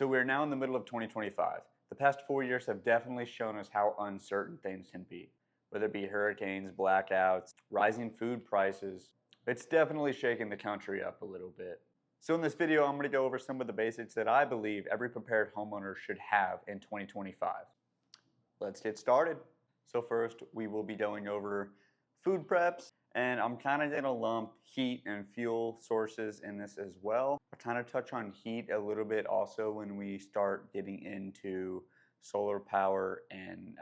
So we're now in the middle of 2025. The past 4 years have definitely shown us how uncertain things can be, whether it be hurricanes, blackouts, rising food prices. It's definitely shaken the country up a little bit. So in this video, I'm going to go over some of the basics that I believe every prepared homeowner should have in 2025. Let's get started. So first, we will be going over food preps, and I'm kind of going to lump heat and fuel sources in this as well. I'll kind of touch on heat a little bit also when we start getting into solar power and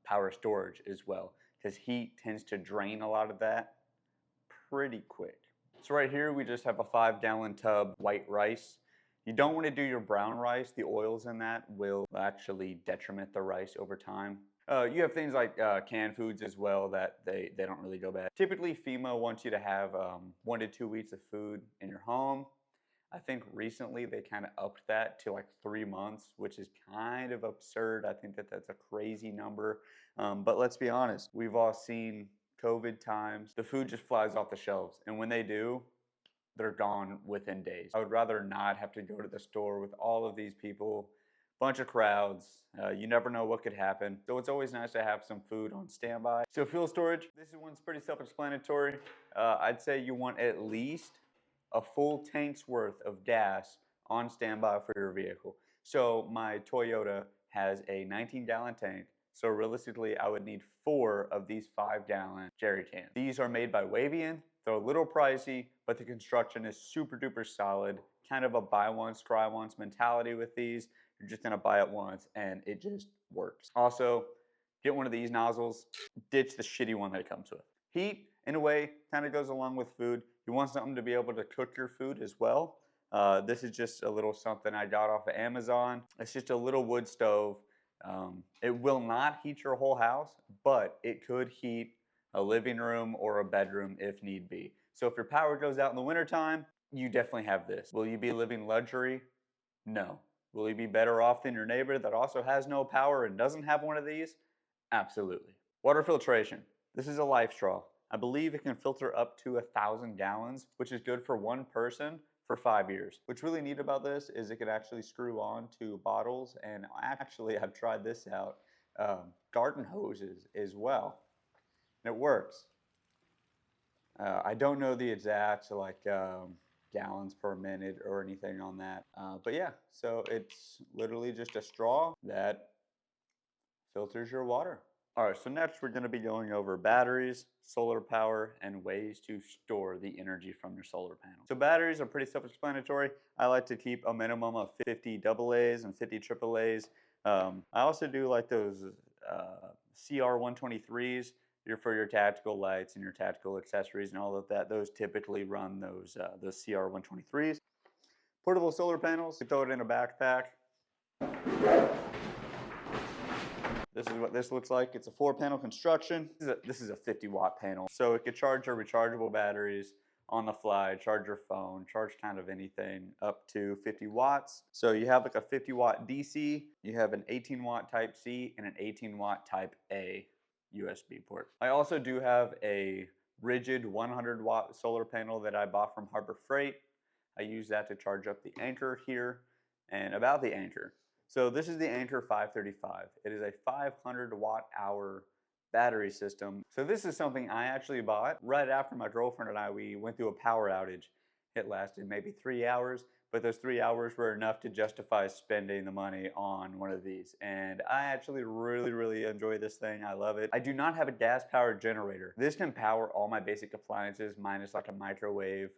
power storage as well, because heat tends to drain a lot of that pretty quick. So right here, we just have a 5-gallon tub white rice. You don't want to do your brown rice. The oils in that will actually detriment the rice over time. You have things like canned foods as well that they don't really go bad. Typically, FEMA wants you to have 1 to 2 weeks of food in your home. I think recently they kind of upped that to like 3 months, which is kind of absurd. I think that that's a crazy number. But let's be honest, we've all seen COVID times. The food just flies off the shelves. And when they do, they're gone within days. I would rather not have to go to the store with all of these people, bunch of crowds. You never know what could happen. So it's always nice to have some food on standby. So fuel storage, this one's pretty self-explanatory. I'd say you want at least a full tank's worth of gas on standby for your vehicle. So my Toyota has a 19-gallon tank. So realistically, I would need 4 of these 5-gallon jerry cans. These are made by Wavian. They're a little pricey, but the construction is super duper solid. Kind of a buy once, try once mentality with these. You're just gonna buy it once and it just works. Also, get one of these nozzles, ditch the shitty one that it comes with. Heat, in a way, kind of goes along with food. You want something to be able to cook your food as well. This is just a little something I got off of Amazon. It's just a little wood stove. It will not heat your whole house, but it could heat a living room or a bedroom if need be. So if your power goes out in the wintertime, you definitely have this. Will you be living luxury? No. Will you be better off than your neighbor that also has no power and doesn't have one of these? Absolutely. Water filtration. This is a life straw. I believe it can filter up to 1,000 gallons, which is good for one person for 5 years. What's really neat about this is it can actually screw on to bottles, and actually I've tried this out, garden hoses as well. And it works. I don't know the exact gallons per minute or anything on that, but yeah, so it's literally just a straw that filters your water. All right, so next we're going to be going over batteries, solar power, and ways to store the energy from your solar panel. So batteries are pretty self-explanatory. I like to keep a minimum of 50 AA's and 50 AAA's. I also do like those CR123s. For your tactical lights and your tactical accessories and all of that. Those typically run those CR123s. Portable solar panels, you throw it in a backpack. This is what this looks like. It's a 4-panel construction. This is a 50-watt panel. So it could charge your rechargeable batteries on the fly, charge your phone, charge kind of anything up to 50 watts. So you have like a 50-watt DC, you have an 18-watt type C, and an 18-watt type A USB port. I also do have a rigid 100-watt solar panel that I bought from Harbor Freight. I use that to charge up the Anchor here. And about the Anchor. So this is the Anchor 535. It is a 500-watt-hour battery system. So this is something I actually bought right after my girlfriend and we went through a power outage. It lasted maybe 3 hours, but those 3 hours were enough to justify spending the money on one of these. And I actually really enjoy this thing. I love it. I do not have a gas-powered generator. This can power all my basic appliances, minus like a microwave,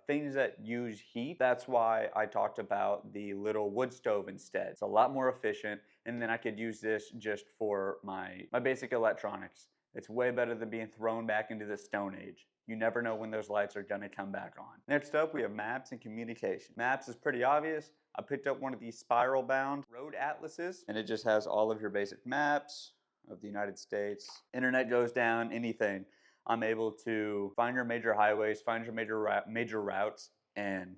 things that use heat. That's why I talked about the little wood stove instead. It's a lot more efficient, and then I could use this just for my basic electronics. It's way better than being thrown back into the Stone Age. You never know when those lights are gonna come back on. Next up, we have maps and communication. Maps is pretty obvious. I picked up one of these spiral bound road atlases, and it just has all of your basic maps of the United States. Internet goes down, anything. I'm able to find your major highways, find your major routes, and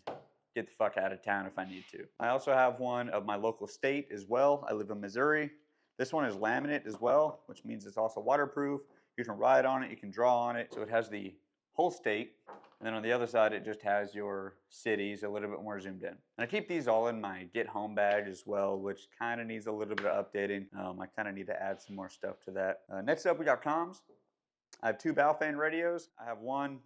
get the fuck out of town if I need to. I also have one of my local state as well. I live in Missouri. This one is laminate as well, which means it's also waterproof. You can write on it, you can draw on it. So it has the whole state. And then on the other side, it just has your cities a little bit more zoomed in. And I keep these all in my get home bag as well, which kind of needs a little bit of updating. I kind of need to add some more stuff to that. Next up, we got comms. I have 2 Baofeng radios. I have one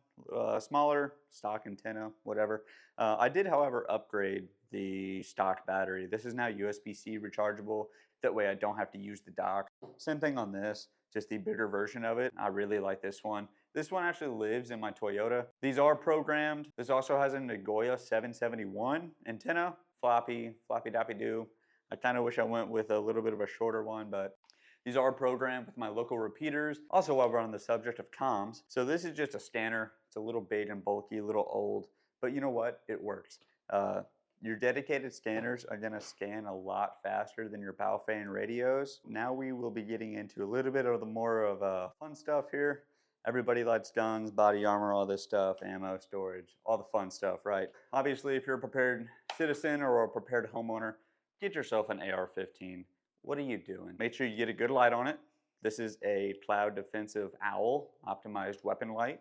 smaller stock antenna, whatever. I did, however, upgrade the stock battery. This is now USB-C rechargeable. That way I don't have to use the dock. Same thing on this, just the bigger version of it. I really like this one. This one actually lives in my Toyota. These are programmed. This also has a Nagoya 771 antenna, floppy dappy doo. I kind of wish I went with a little bit of a shorter one, but these are programmed with my local repeaters. Also, while we're on the subject of comms, so this is just a scanner. It's a little big and bulky, a little old, but you know what? It works. Your dedicated scanners are gonna scan a lot faster than your Baofeng radios. Now we will be getting into a little bit of the more of fun stuff here. Everybody likes guns, body armor, all this stuff, ammo, storage, all the fun stuff, right? Obviously, if you're a prepared citizen or a prepared homeowner, get yourself an AR-15. What are you doing? Make sure you get a good light on it. This is a Cloud Defensive Owl optimized weapon light.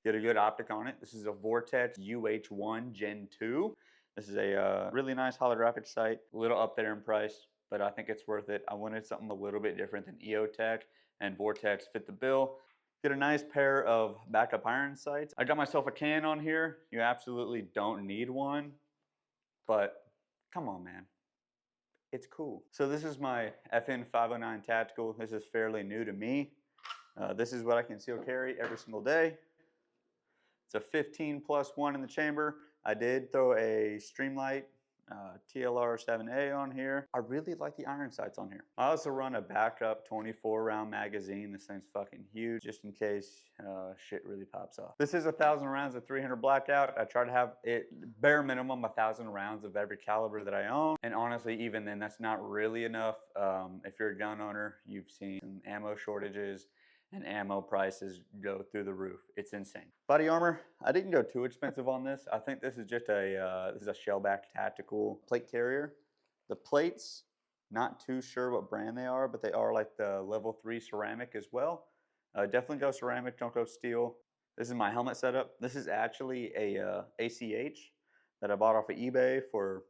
Get a good optic on it. This is a Vortex UH1 Gen 2. This is a really nice holographic sight, a little up there in price, but I think it's worth it. I wanted something a little bit different than EOTech, and Vortex fit the bill. Get a nice pair of backup iron sights. I got myself a can on here. You absolutely don't need one, but come on, man. It's cool. So this is my FN 509 Tactical. This is fairly new to me. This is what I conceal carry every single day. It's a 15+1 in the chamber. I did throw a Streamlight TLR 7A on here. I really like the iron sights on here. I also run a backup 24 round magazine. This thing's fucking huge, just in case shit really pops off. This is 1,000 rounds of 300 blackout. I try to have it bare minimum 1,000 rounds of every caliber that I own. And honestly, even then, that's not really enough. If you're a gun owner, you've seen some ammo shortages and ammo prices go through the roof. It's insane. Body armor, I didn't go too expensive on this. I think this is just a shellback tactical plate carrier. The plates, not too sure what brand they are, but they are like the level 3 ceramic as well. Definitely go ceramic, don't go steel. This is my helmet setup. This is actually a ACH that I bought off of eBay for,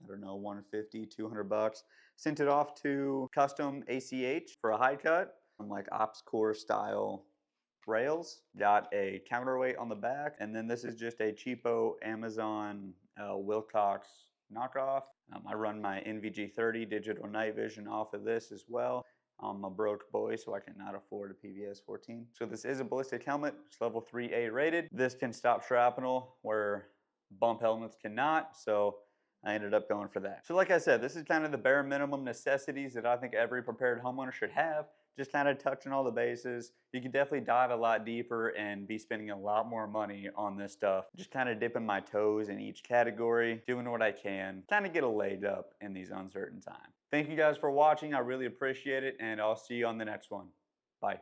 I don't know, 150, 200 bucks. Sent it off to custom ACH for a high cut. Like ops core style rails. Got a counterweight on the back, and then this is just a cheapo Amazon Wilcox knockoff. I run my NVG30 digital night vision off of this as well. I'm a broke boy, so I cannot afford a PVS 14. So this is a ballistic helmet. It's level 3A rated. This can stop shrapnel where bump helmets cannot, so I ended up going for that. So like I said, this is kind of the bare minimum necessities that I think every prepared homeowner should have. Just kind of touching all the bases. You can definitely dive a lot deeper and be spending a lot more money on this stuff. Just kind of dipping my toes in each category, doing what I can, kind of get a leg up in these uncertain times. Thank you guys for watching. I really appreciate it, and I'll see you on the next one. Bye.